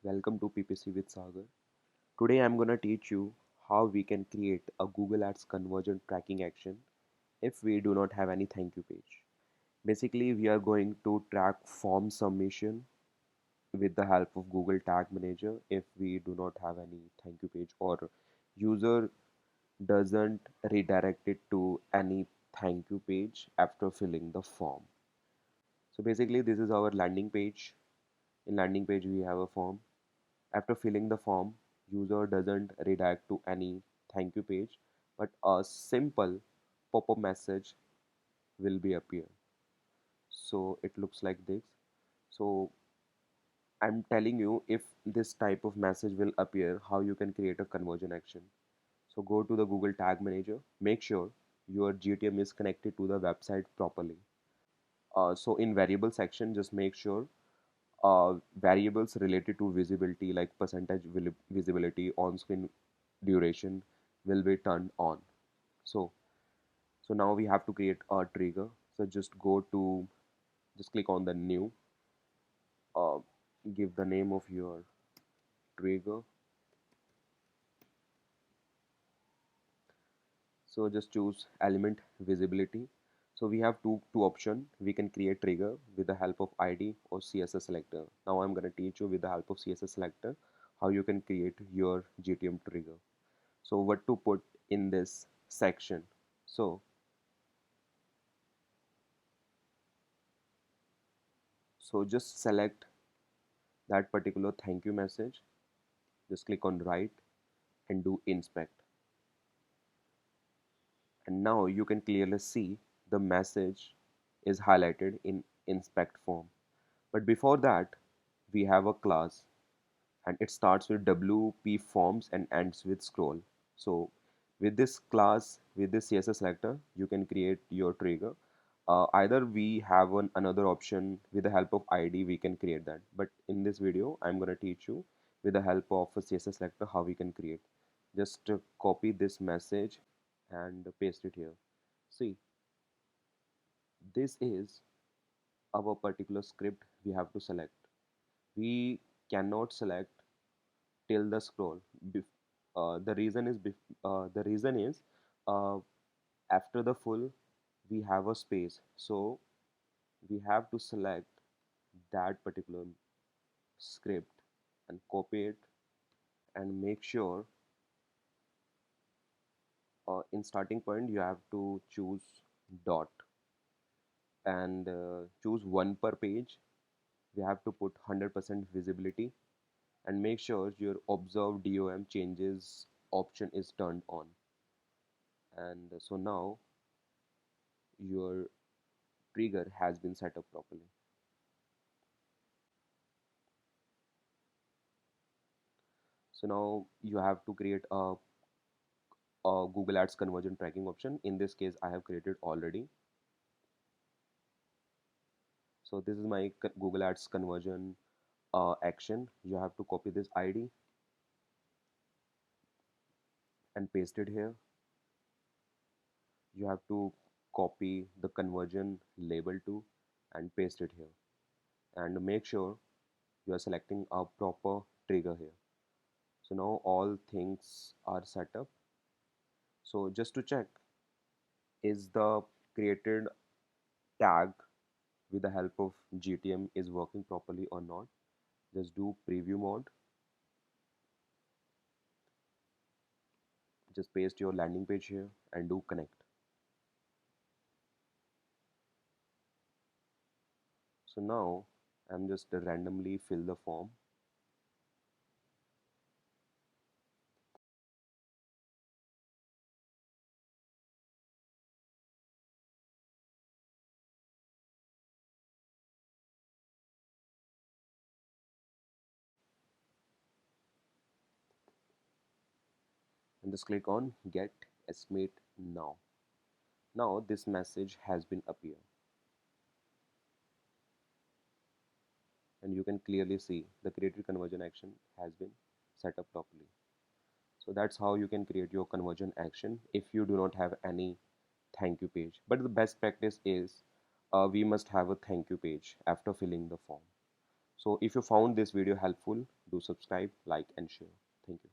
Welcome to PPC with Sagar. Today I'm gonna teach you how we can create a Google Ads conversion tracking action if we do not have any thank you page. Basically, we are going to track form submission with the help of Google Tag Manager if we do not have any thank you page or user doesn't redirect it to any thank you page after filling the form. So basically, this is our landing page. In landing page, we have a form. After filling the form, user doesn't redirect to any thank you page, but a simple pop-up message will be appear. So it looks like this. So I'm telling you if this type of message will appear, how you can create a conversion action. So go to the Google Tag Manager. Make sure your GTM is connected to the website properly. So in variable section, just make sure variables related to visibility like percentage visibility, on-screen duration will be turned on. So so now we have to create a trigger. So just click on the new, uh, give the name of your trigger. So just choose element visibility. So we have two option. We can create trigger with the help of id or css selector. Now I'm going to teach you with the help of css selector how you can create your gtm trigger. So what to put in this section. So just select that particular thank you message, just click on write and do inspect, and now you can clearly see the message is highlighted in inspect form. But before that, we have a class, and it starts with WP forms and ends with scroll. So with this class, with this CSS selector, you can create your trigger. Either we have another option with the help of ID, we can create that. But in this video, I'm going to teach you with the help of a CSS selector how we can create. Just copy this message and paste it here. See, this is our particular script we have to select. We cannot select till the scroll. The reason is uh, after the full we have a space, so we have to select that particular script and copy it, and make sure in starting point you have to choose dot and choose one per page. We have to put 100% visibility and make sure your observe DOM changes option is turned on. And so now your trigger has been set up properly. So now you have to create a Google Ads conversion tracking option. In this case, I have created already. So this is my Google Ads conversion action. You have to copy this ID and paste it here. You have to copy the conversion label too and paste it here. And make sure you are selecting a proper trigger here. So now all things are set up. So just to check, is the created tag with the help of GTM is working properly or not. Just do preview mode, just paste your landing page here and do connect. So now I'm just randomly fill the form, and just click on get estimate now. Now this message has been appear, and you can clearly see the created conversion action has been set up properly. So that's how you can create your conversion action if you do not have any thank you page. But the best practice is we must have a thank you page after filling the form. So if you found this video helpful, do subscribe, like and share. Thank you.